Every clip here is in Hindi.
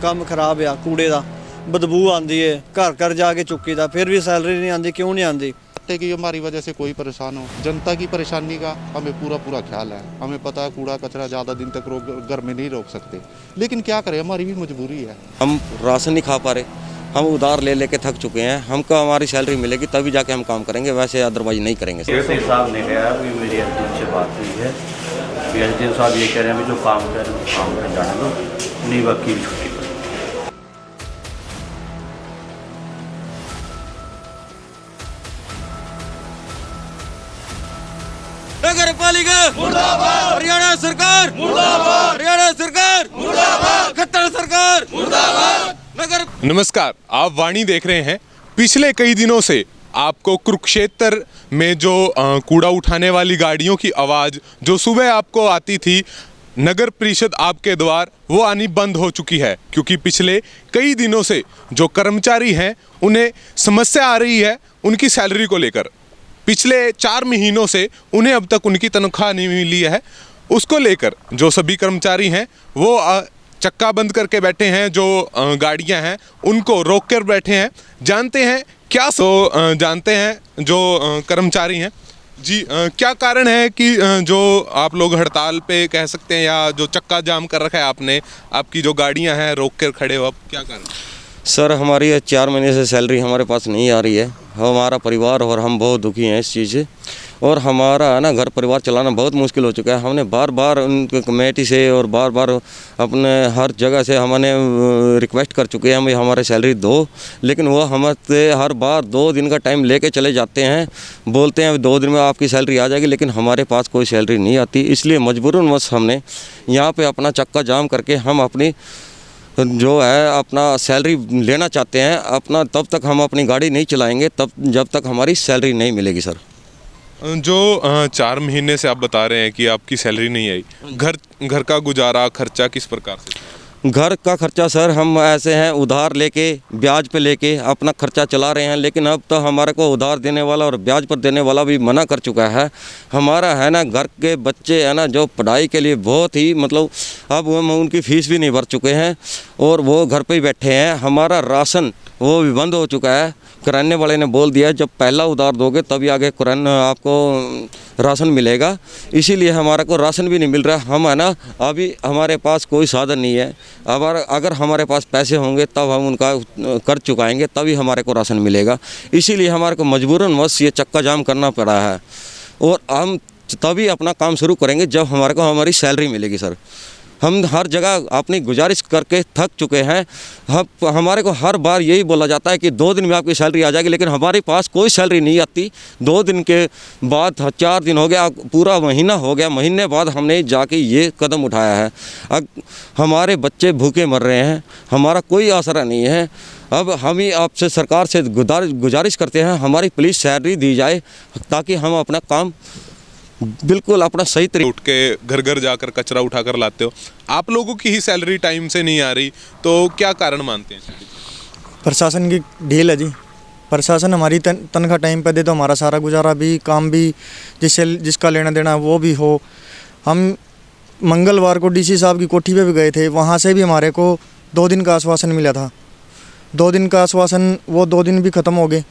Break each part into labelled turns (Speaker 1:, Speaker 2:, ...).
Speaker 1: ਕੰਮ ਖਰਾਬ ਆ, ਕੂੜੇ ਦਾ ਬਦਬੂ ਆਉਂਦੀ ਹੈ, ਘਰ ਘਰ ਜਾ ਕੇ ਚੁੱਕੀਦਾ, ਫਿਰ ਵੀ ਸੈਲਰੀ नहीं आती। क्यों नहीं आती?
Speaker 2: कि हमारी वजह से कोई परेशान हो, जनता की परेशानी का हमें पूरा ख्याल है। हमें पता है कूड़ा कचरा ज़्यादा दिन तक घर में नहीं रोक सकते, लेकिन क्या करें, हमारी भी मजबूरी है।
Speaker 3: हम राशन नहीं खा पा रहे, हम उधार ले लेके थक चुके हैं। हमको हमारी सैलरी मिलेगी तभी जाके हम काम करेंगे, वैसे अदरवाइज नहीं करेंगे।
Speaker 4: एसडी साहब ने कहा अभी मेरी एसडी से बात हुई है, एसडी साहब ये कह रहे हैं अभी जो काम कर रहे हैं काम कर जाने दो, नहीं वकील छुट्टी पर।
Speaker 3: नगर पालिका मुर्दाबाद, हरियाणा सरकार मुर्दाबाद, हरियाणा सरकार मुर्दाबाद, खट्टर सरकार मुर्दाबाद, नगर।
Speaker 5: नमस्कार, आप वाणी देख रहे हैं। पिछले कई दिनों से आपको कुरुक्षेत्र में जो कूड़ा उठाने वाली गाड़ियों की आवाज़ जो सुबह आपको आती थी नगर परिषद आपके द्वार, वो आनी बंद हो चुकी है, क्योंकि पिछले कई दिनों से जो कर्मचारी हैं उन्हें समस्या आ रही है उनकी सैलरी को लेकर। पिछले 4 महीनों से उन्हें अब तक उनकी तनख्वाह नहीं मिली है। उसको लेकर जो सभी कर्मचारी हैं वो चक्का बंद करके बैठे हैं, जो गाड़ियां हैं उनको रोक कर बैठे हैं। जानते हैं क्या जानते हैं जो कर्मचारी हैं जी, क्या कारण है कि जो आप लोग हड़ताल पे कह सकते हैं या जो चक्का जाम कर रखा है आपने, आपकी जो गाड़ियां हैं रोक कर खड़े हो, अब क्या कारण?
Speaker 3: सर, हमारी 4 महीने से सैलरी हमारे पास नहीं आ रही है। हमारा परिवार और हम बहुत दुखी हैं इस चीज़ से, और हमारा है ना घर परिवार चलाना बहुत मुश्किल हो चुका है। हमने बार बार उनके कमेटी से और बार बार अपने हर जगह से हमने रिक्वेस्ट कर चुके हैं हमें हमारे सैलरी दो, लेकिन वो हमसे हर बार 2 दिन का टाइम लेके चले जाते हैं। बोलते हैं 2 दिन में आपकी सैलरी आ जाएगी, लेकिन हमारे पास कोई सैलरी नहीं आती। इसलिए मजबूरनवश हमने यहाँ पर अपना चक्का जाम करके हम अपनी जो है अपना सैलरी लेना चाहते हैं अपना। तब तक हम अपनी गाड़ी नहीं चलाएंगे तब जब तक हमारी सैलरी नहीं मिलेगी। सर,
Speaker 5: जो 4 महीने से आप बता रहे हैं कि आपकी सैलरी नहीं आई, घर का गुजारा खर्चा किस प्रकार से?
Speaker 3: घर का खर्चा सर हम ऐसे हैं उधार लेके ब्याज पे लेके अपना खर्चा चला रहे हैं, लेकिन अब तो हमारे को उधार देने वाला और ब्याज पर देने वाला भी मना कर चुका है। हमारा है ना घर के बच्चे है ना जो पढ़ाई के लिए बहुत ही मतलब अब हम उनकी फ़ीस भी नहीं भर चुके हैं और वो घर पे ही बैठे हैं। हमारा राशन वो भी बंद हो चुका है। किराने वाले ने बोल दिया जब पहला उधार दोगे तभी आगे किराना आपको राशन मिलेगा, इसीलिए हमारे को राशन भी नहीं मिल रहा। हम है ना अभी हमारे पास कोई साधन नहीं है। अब अगर हमारे पास पैसे होंगे तब हम उनका कर चुकाएंगे, तभी हमारे को राशन मिलेगा। इसीलिए हमारे को मजबूरनवश ये चक्का जाम करना पड़ा है, और हम तभी अपना काम शुरू करेंगे जब हमारे को हमारी सैलरी मिलेगी। सर, हम हर जगह अपनी गुजारिश करके थक चुके हैं। हमारे को हर बार यही बोला जाता है कि 2 दिन में आपकी सैलरी आ जाएगी, लेकिन हमारे पास कोई सैलरी नहीं आती। 2 दिन के बाद 4 दिन हो गया, पूरा महीना हो गया, महीने बाद हमने जाके ये कदम उठाया है। अब हमारे बच्चे भूखे मर रहे हैं, हमारा कोई आसरा नहीं है। अब हम ही आपसे सरकार से गुजारिश करते हैं हमारी प्लीज़ सैलरी दी जाए, ताकि हम अपना काम बिल्कुल अपना सही तरीके
Speaker 5: उठ के घर घर जाकर कचरा उठा कर लाते हो। आप लोगों की ही सैलरी टाइम से नहीं आ रही, तो क्या कारण मानते हैं?
Speaker 6: प्रशासन की ढील है जी। प्रशासन हमारी तनख्वाह टाइम पे दे तो हमारा सारा गुजारा भी काम भी जिसका लेना देना वो भी हो। हम मंगलवार को डीसी साहब की कोठी पे भी गए थे, वहाँ से भी हमारे को 2 दिन का आश्वासन मिला था। 2 दिन का आश्वासन वो 2 दिन भी ख़त्म हो गए।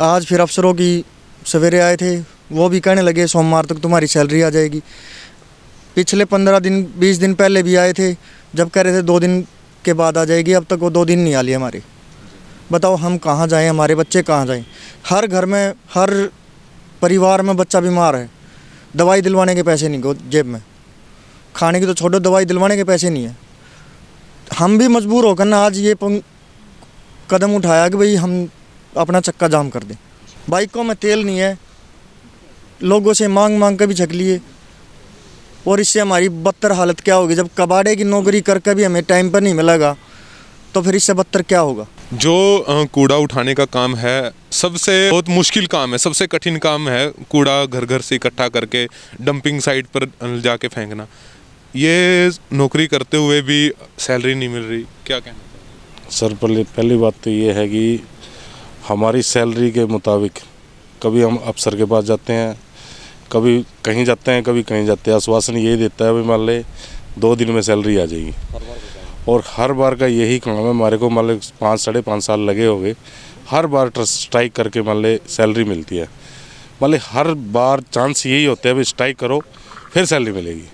Speaker 6: आज फिर अफसरों की सवेरे आए थे, वो भी कहने लगे सोमवार तक तुम्हारी सैलरी आ जाएगी। पिछले 15 दिन 20 दिन पहले भी आए थे, जब कह रहे थे 2 दिन के बाद आ जाएगी, अब तक वो 2 दिन नहीं आ रही हमारी। बताओ हम कहाँ जाएं, हमारे बच्चे कहाँ जाएं? हर घर में हर परिवार में बच्चा बीमार है, दवाई दिलवाने के पैसे नहीं जेब में, खाने की तो छोड़ो दवाई दिलवाने के पैसे नहीं है। हम भी मजबूर होकर ना आज ये कदम उठाया कि भाई हम अपना चक्का जाम कर दें। बाइकों में तेल नहीं है, लोगों से मांग के भी छक लिए, और इससे हमारी बदतर हालत क्या होगी? जब कबाड़े की नौकरी करके भी हमें टाइम पर नहीं मिलेगा तो फिर इससे बदतर क्या होगा?
Speaker 5: जो कूड़ा उठाने का काम है सबसे बहुत मुश्किल काम है, सबसे कठिन काम है। कूड़ा घर घर से इकट्ठा करके डंपिंग साइट पर जाके फेंकना, ये नौकरी करते हुए भी सैलरी नहीं मिल रही, क्या कहना?
Speaker 7: सर, पहली बात तो ये है कि हमारी सैलरी के मुताबिक कभी हम अफसर के पास जाते हैं, कभी कहीं जाते हैं, कभी कहीं जाते हैं। आश्वासन यही देता है भाई मान ले 2 दिन में सैलरी आ जाएगी, और हर बार का यही काम है हमारे को, मतलब 5 साढ़े 5 साल लगे हो गए, हर बार स्ट्राइक करके मतलब सैलरी मिलती है। मतलब हर बार चांस यही होता है भी स्ट्राइक करो फिर सैलरी मिलेगी।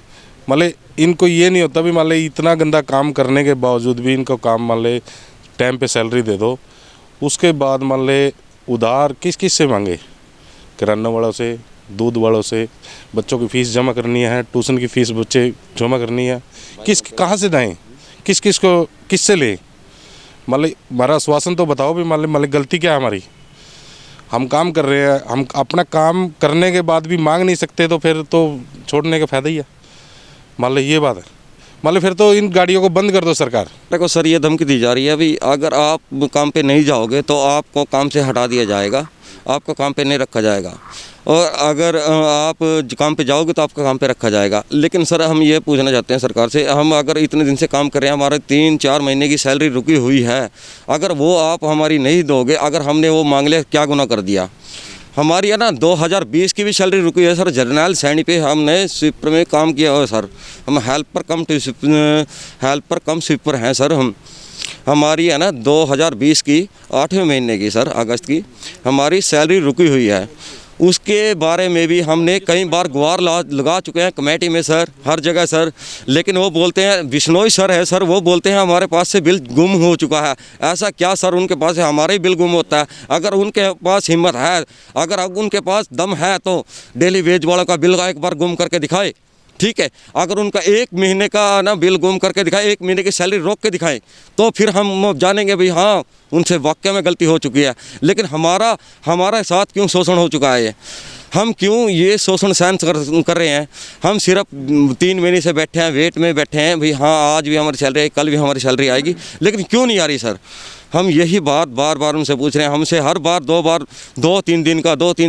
Speaker 7: मतलब इनको ये नहीं होता भी मतलब इतना गंदा काम करने के बावजूद भी इनको काम मतलब टाइम पे सैलरी दे दो। उसके बाद मतलब उधार किस किस से मांगे, किराना वालों से, दूध वालों से, बच्चों की फ़ीस जमा करनी है, ट्यूशन की फ़ीस बच्चे जमा करनी है, कहाँ से दें, किस को किससे लें। मतलब हमारा आश्वासन तो बताओ भी मतलब गलती क्या है हमारी। हम काम कर रहे हैं, हम अपना काम करने के बाद भी मांग नहीं सकते तो फिर तो छोड़ने का फ़ायदा ही है। मतलब ये बात है, मतलब फिर तो इन गाड़ियों को बंद कर दो सरकार।
Speaker 3: देखो सर, ये धमकी दी जा रही है अभी, अगर आप काम पे नहीं जाओगे तो आपको काम से हटा दिया जाएगा, आपको काम पे नहीं रखा जाएगा, और अगर आप काम पे जाओगे तो आपका काम पे रखा जाएगा। लेकिन सर हम ये पूछना चाहते हैं सरकार से, हम अगर इतने दिन से काम कर रहे हैं, हमारे 3-4 महीने की सैलरी रुकी हुई है, अगर वो आप हमारी नहीं दोगे, अगर हमने वो मांग लिया, क्या गुनाह कर दिया। हमारी है ना 2020 की भी सैलरी रुकी है सर। जर्नल सैनी पे हमने स्वीपर में काम किया हुआ है सर, हम हेल्पर कम स्वीपर हैं सर। हमारी है ना 2020 की 8वें महीने की सर, अगस्त की हमारी सैलरी रुकी हुई है। उसके बारे में भी हमने कई बार गुहार लगा चुके हैं कमेटी में सर, हर जगह सर। लेकिन वो बोलते हैं, बिश्नोई सर है सर, वो बोलते हैं हमारे पास से बिल गुम हो चुका है। ऐसा क्या सर उनके पास है, हमारे ही बिल गुम होता है। अगर उनके पास हिम्मत है, अगर उनके पास दम है तो डेली वेज वालों का बिल एक बार गुम करके दिखाए, ठीक है। अगर उनका 1 महीने का ना बिल गुम करके दिखाए, 1 महीने की सैलरी रोक के दिखाएं, तो फिर हम जानेंगे भाई हाँ उनसे वाकई में गलती हो चुकी है। लेकिन हमारे साथ क्यों शोषण हो चुका है ये, हम क्यों ये शोषण सहन कर रहे हैं। हम सिर्फ 3 महीने से बैठे हैं, वेट में बैठे हैं भाई हाँ आज भी हमारी सैलरी, कल भी हमारी सैलरी आएगी, लेकिन क्यों नहीं आ रही सर। हम यही बात बार बार उनसे पूछ रहे हैं। हमसे हर बार 2-3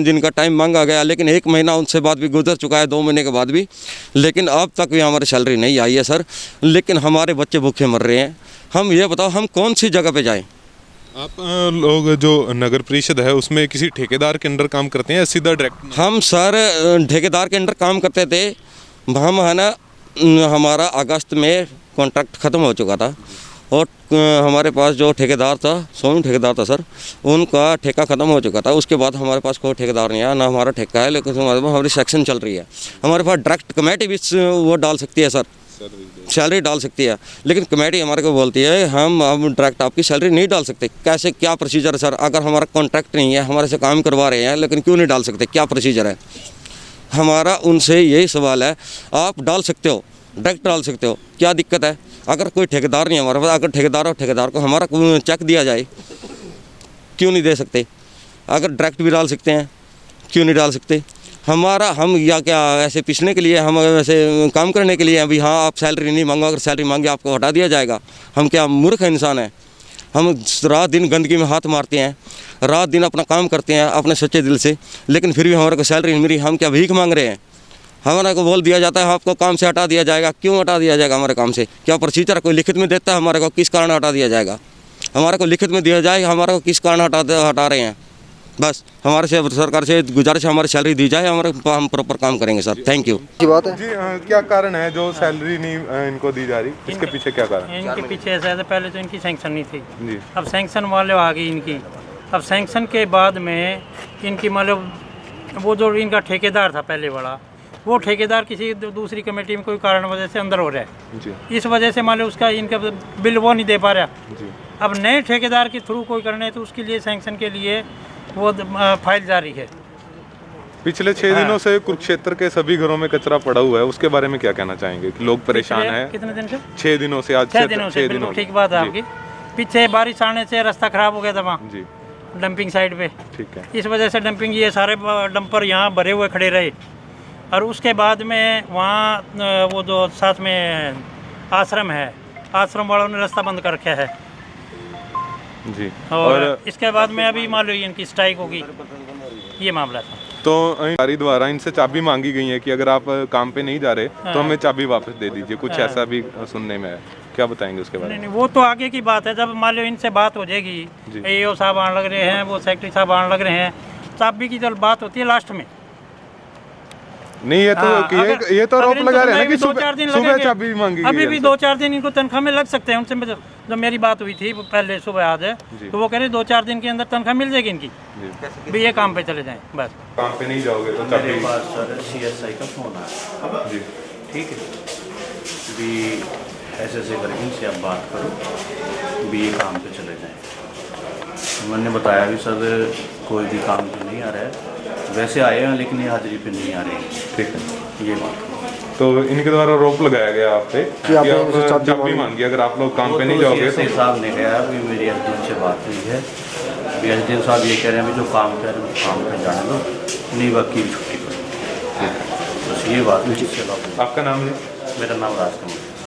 Speaker 3: दिन का टाइम मांगा गया, लेकिन 1 महीना उनसे बाद भी गुजर चुका है, 2 महीने के बाद भी, लेकिन अब तक भी हमारी सैलरी नहीं आई है सर। लेकिन हमारे बच्चे भूखे मर रहे हैं। हम ये बताओ हम कौन सी जगह पे जाएं।
Speaker 5: आप लोग जो नगर परिषद है उसमें किसी ठेकेदार के अंडर काम करते हैं या सीधा डायरेक्ट?
Speaker 3: हम सर ठेकेदार के अंडर काम करते थे। हम है ना, हमारा अगस्त में कॉन्ट्रैक्ट ख़त्म हो चुका था, और हमारे पास जो ठेकेदार था, सोनू ठेकेदार था सर, उनका ठेका ख़त्म हो चुका था। उसके बाद हमारे पास कोई ठेकेदार नहीं आया, ना हमारा ठेका है। लेकिन हमारी सेक्शन चल रही है, हमारे पास डायरेक्ट कमेटी भी वो डाल सकती है सर, सैलरी डाल सकती है। लेकिन कमेटी हमारे को बोलती है हम डायरेक्ट आपकी सैलरी नहीं डाल सकते। कैसे, क्या प्रोसीजर है सर? अगर हमारा कॉन्ट्रैक्ट नहीं है, हमारे से काम करवा रहे हैं, लेकिन क्यों नहीं डाल सकते, क्या प्रोसीजर है? हमारा उनसे यही सवाल है। आप डाल सकते हो, डायरेक्ट डाल सकते हो, क्या दिक्कत है? अगर कोई ठेकेदार नहीं है हमारे पास, अगर ठेकेदार को हमारा चेक दिया जाए, क्यों नहीं दे सकते? अगर डायरेक्ट भी डाल सकते हैं, क्यों नहीं डाल सकते? हम या क्या ऐसे पिछने के लिए, हम ऐसे काम करने के लिए अभी हाँ आप सैलरी नहीं मांगो, अगर सैलरी मांगे आपको हटा दिया जाएगा? हम क्या मूर्ख इंसान हैं? हम रात दिन गंदगी में हाथ मारते हैं, रात दिन अपना काम करते हैं अपने सच्चे दिल से, लेकिन फिर भी हमारे को सैलरी नहीं मिली। हम क्या भीख मांग रहे हैं? हमारे को बोल दिया जाता है आपको काम से हटा दिया जाएगा। क्यों हटा दिया जाएगा हमारे काम से? क्या प्रोसीजर कोई लिखित में देता है हमारे को, किस कारण हटा दिया जाएगा? हमारे को लिखित में दिया जाए हमारे को किस कारण हटा रहे हैं। बस हमारे से सरकार से गुजारिश है, हमारी सैलरी दी जाए, हम प्रॉपर काम करेंगे सर। Thank you.
Speaker 5: जी क्या कारण है जो सैलरी नहीं इनको दी जा रही, इसके पीछे क्या कारण?
Speaker 8: इनके पीछे ऐसा है, पहले तो इनकी सैंक्शन नहीं थी
Speaker 5: जी।
Speaker 8: अब सैंक्शन वाले आ गई इनकी। अब सैंक्शन के बाद में इनकी मतलब वो जो इनका ठेकेदार था पहले वाला, वो ठेकेदार किसी दूसरी कमेटी में कोई कारण वजह से अंदर हो रहा है
Speaker 5: जी।
Speaker 8: इस वजह से मान लो उसका इनका बिल वो नहीं दे पा रहा
Speaker 5: जी।
Speaker 8: अब नए ठेकेदार के थ्रू कोई करना है तो उसके लिए सैंक्शन के लिए वो फाइल जारी है।
Speaker 5: पिछले 6 दिनों से कुरुक्षेत्र के सभी घरों में कचरा पड़ा हुआ है, उसके बारे में क्या कहना चाहेंगे कि लोग परेशान हैं?
Speaker 8: कितने दिन से?
Speaker 5: 6 दिनों से। आज
Speaker 8: 6 दिनों से। बिल्कुल ठीक बात है आपकी। पीछे बारिश आने से रास्ता खराब हो गया था वहाँ
Speaker 5: जी,
Speaker 8: डंपिंग साइड पे,
Speaker 5: ठीक है।
Speaker 8: इस वजह से डंपिंग ये सारे डंपर यहाँ भरे हुए खड़े रहे। और उसके बाद में वहाँ वो जो साथ में आश्रम है, आश्रम वालों ने रास्ता बंद कर रखा है
Speaker 5: जी।
Speaker 8: और इसके बाद में अभी मान लो इनकी स्ट्राइक होगी, ये मामला था।
Speaker 5: तो सरकारी द्वारा इनसे चाबी मांगी गई है कि अगर आप काम पे नहीं जा रहे तो हमें चाबी वापस दे दीजिए, कुछ ऐसा भी सुनने में है। क्या बताएंगे उसके बारे में?
Speaker 8: नहीं, वो तो आगे की बात है। जब मान लो इनसे बात हो जाएगी, AO साहब आने लग रहे हैं, वो सेक्रेटरी साहब आने लग रहे हैं, चाबी की जब बात होती है लास्ट में,
Speaker 5: नहीं ये तो
Speaker 8: हाँ,
Speaker 5: ये तो
Speaker 8: अगर
Speaker 5: रोप
Speaker 8: इनको
Speaker 5: लगा रहे हैं ना
Speaker 8: तनख्वाह
Speaker 5: कि
Speaker 8: भी 2-4 दिन
Speaker 5: सुबह
Speaker 8: लगेंगे।
Speaker 5: चाबी मांगी गई
Speaker 8: अभी
Speaker 5: है
Speaker 8: भी
Speaker 5: इनसे।
Speaker 8: 2-4 दिन इनको तनख्वाह में लग सकते हैं। उनसे जब मेरी बात हुई थी पहले सुबह याद है, तो वो कह रहे 2-4 दिन के अंदर तनख्वाह मिल जाएगी इनकी, भी ये काम पे चले जाएं बस।
Speaker 5: काम पे नहीं जाओगे तो
Speaker 4: मेरे
Speaker 5: चाबी
Speaker 4: पास सर CSI का फ़ोन आया,
Speaker 5: जी
Speaker 4: ठीक है, भी ऐसे करके इनसे आप बात करो, भी ये काम पे चले जाएं। मैंने बताया भी सर कोई भी काम पे नहीं आ रहा है, वैसे आए हैं लेकिन ये हाजिरी पे नहीं आ रहे हैं।
Speaker 5: ठीक है।
Speaker 4: ये बात
Speaker 5: तो इनके द्वारा रोप लगाया गया आप पे कि आप चाबी मांगी, अगर आप लोग काम पे नहीं जाओगे तो
Speaker 4: CSI साहब ने कहा कि मेरी एसडीएम से बात हुई है, भी एसडीएम साहब ये कह रहे हैं भी जो काम कर रहे हैं काम पे जाने दो, नहीं वकील छुट्टी करो। बस ये बात है।
Speaker 5: आपका नाम है?
Speaker 4: मेरा नाम राजकुमार।